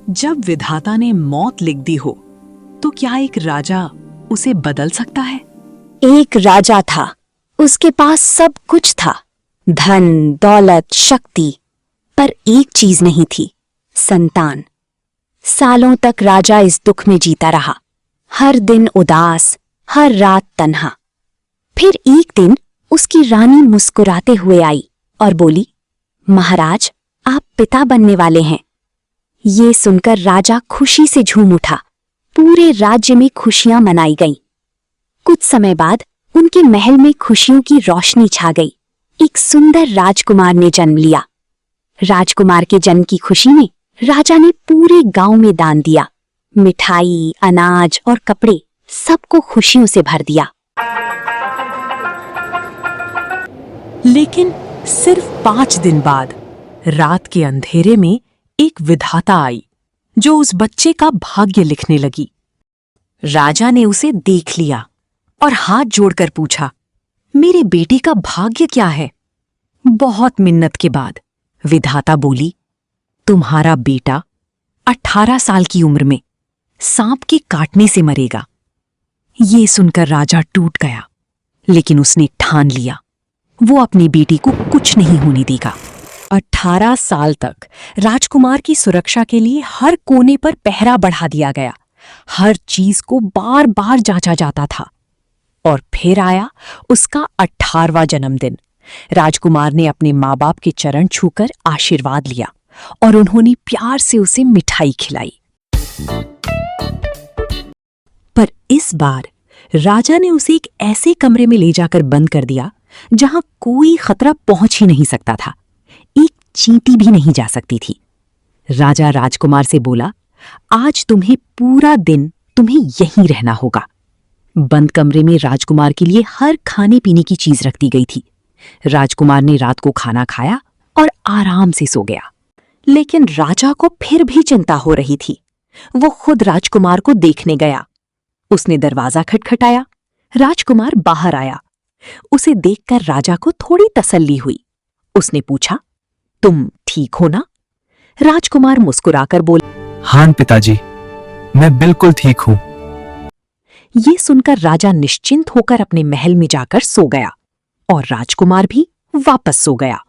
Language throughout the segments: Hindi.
जब विधाता ने मौत लिख दी हो तो क्या एक राजा उसे बदल सकता है? एक राजा था, उसके पास सब कुछ था, धन, दौलत, शक्ति, पर एक चीज नहीं थी, संतान। सालों तक राजा इस दुख में जीता रहा, हर दिन उदास, हर रात तन्हा। फिर एक दिन उसकी रानी मुस्कुराते हुए आई और बोली, महाराज, आप पिता बनने वाले हैं। ये सुनकर राजा खुशी से झूम उठा। पूरे राज्य में खुशियां मनाई गईं। कुछ समय बाद उनके महल में खुशियों की रोशनी छा गई। एक सुंदर राजकुमार ने जन्म लिया। राजकुमार के जन्म की खुशी में राजा ने पूरे गांव में दान दिया। मिठाई, अनाज और कपड़े सबको खुशियों से भर दिया। लेकिन सिर्फ 5 दिन बाद रात के अंधेरे में एक विधाता आई जो उस बच्चे का भाग्य लिखने लगी। राजा ने उसे देख लिया और हाथ जोड़कर पूछा, मेरे बेटे का भाग्य क्या है? बहुत मिन्नत के बाद विधाता बोली, तुम्हारा बेटा 18 साल की उम्र में सांप के काटने से मरेगा। ये सुनकर राजा टूट गया, लेकिन उसने ठान लिया वो अपनी बेटी को कुछ नहीं होने देगा। 18 साल तक राजकुमार की सुरक्षा के लिए हर कोने पर पहरा बढ़ा दिया गया। हर चीज को बार बार जांचा जाता था। और फिर आया उसका 18वां जन्मदिन। राजकुमार ने अपने माँ बाप के चरण छूकर आशीर्वाद लिया और उन्होंने प्यार से उसे मिठाई खिलाई। पर इस बार राजा ने उसे एक ऐसे कमरे में ले जाकर बंद कर दिया जहां कोई खतरा पहुंच ही नहीं सकता था। एक चींटी भी नहीं जा सकती थी। राजा राजकुमार से बोला, आज तुम्हें पूरा दिन तुम्हें यहीं रहना होगा। बंद कमरे में राजकुमार के लिए हर खाने पीने की चीज रख दी गई थी। राजकुमार ने रात को खाना खाया और आराम से सो गया। लेकिन राजा को फिर भी चिंता हो रही थी। वो खुद राजकुमार को देखने गया। उसने दरवाजा खटखटाया। राजकुमार बाहर आया। उसे देखकर राजा को थोड़ी तसल्ली हुई। उसने पूछा, तुम ठीक हो ना? राजकुमार मुस्कुराकर बोला, हाँ पिताजी, मैं बिल्कुल ठीक हूँ। ये सुनकर राजा निश्चिंत होकर अपने महल में जाकर सो गया और राजकुमार भी वापस सो गया।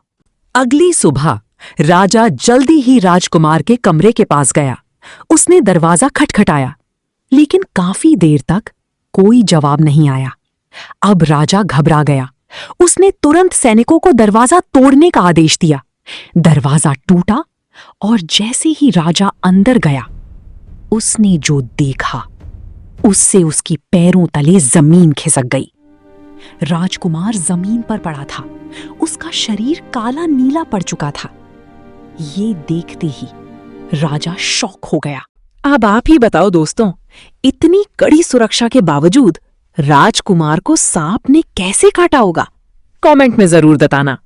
अगली सुबह राजा जल्दी ही राजकुमार के कमरे के पास गया। उसने दरवाजा खटखटाया, लेकिन काफी देर तक कोई जवाब नहीं आया। अब राजा घबरा गया। उसने तुरंत सैनिकों को दरवाजा तोड़ने का आदेश दिया। दरवाजा टूटा और जैसे ही राजा अंदर गया, उसने जो देखा उससे उसकी पैरों तले जमीन खिसक गई। राजकुमार जमीन पर पड़ा था। उसका शरीर काला नीला पड़ चुका था। ये देखते ही राजा शॉक हो गया। अब आप ही बताओ दोस्तों, इतनी कड़ी सुरक्षा के बावजूद राजकुमार को सांप ने कैसे काटा होगा? कमेंट में जरूर बताना।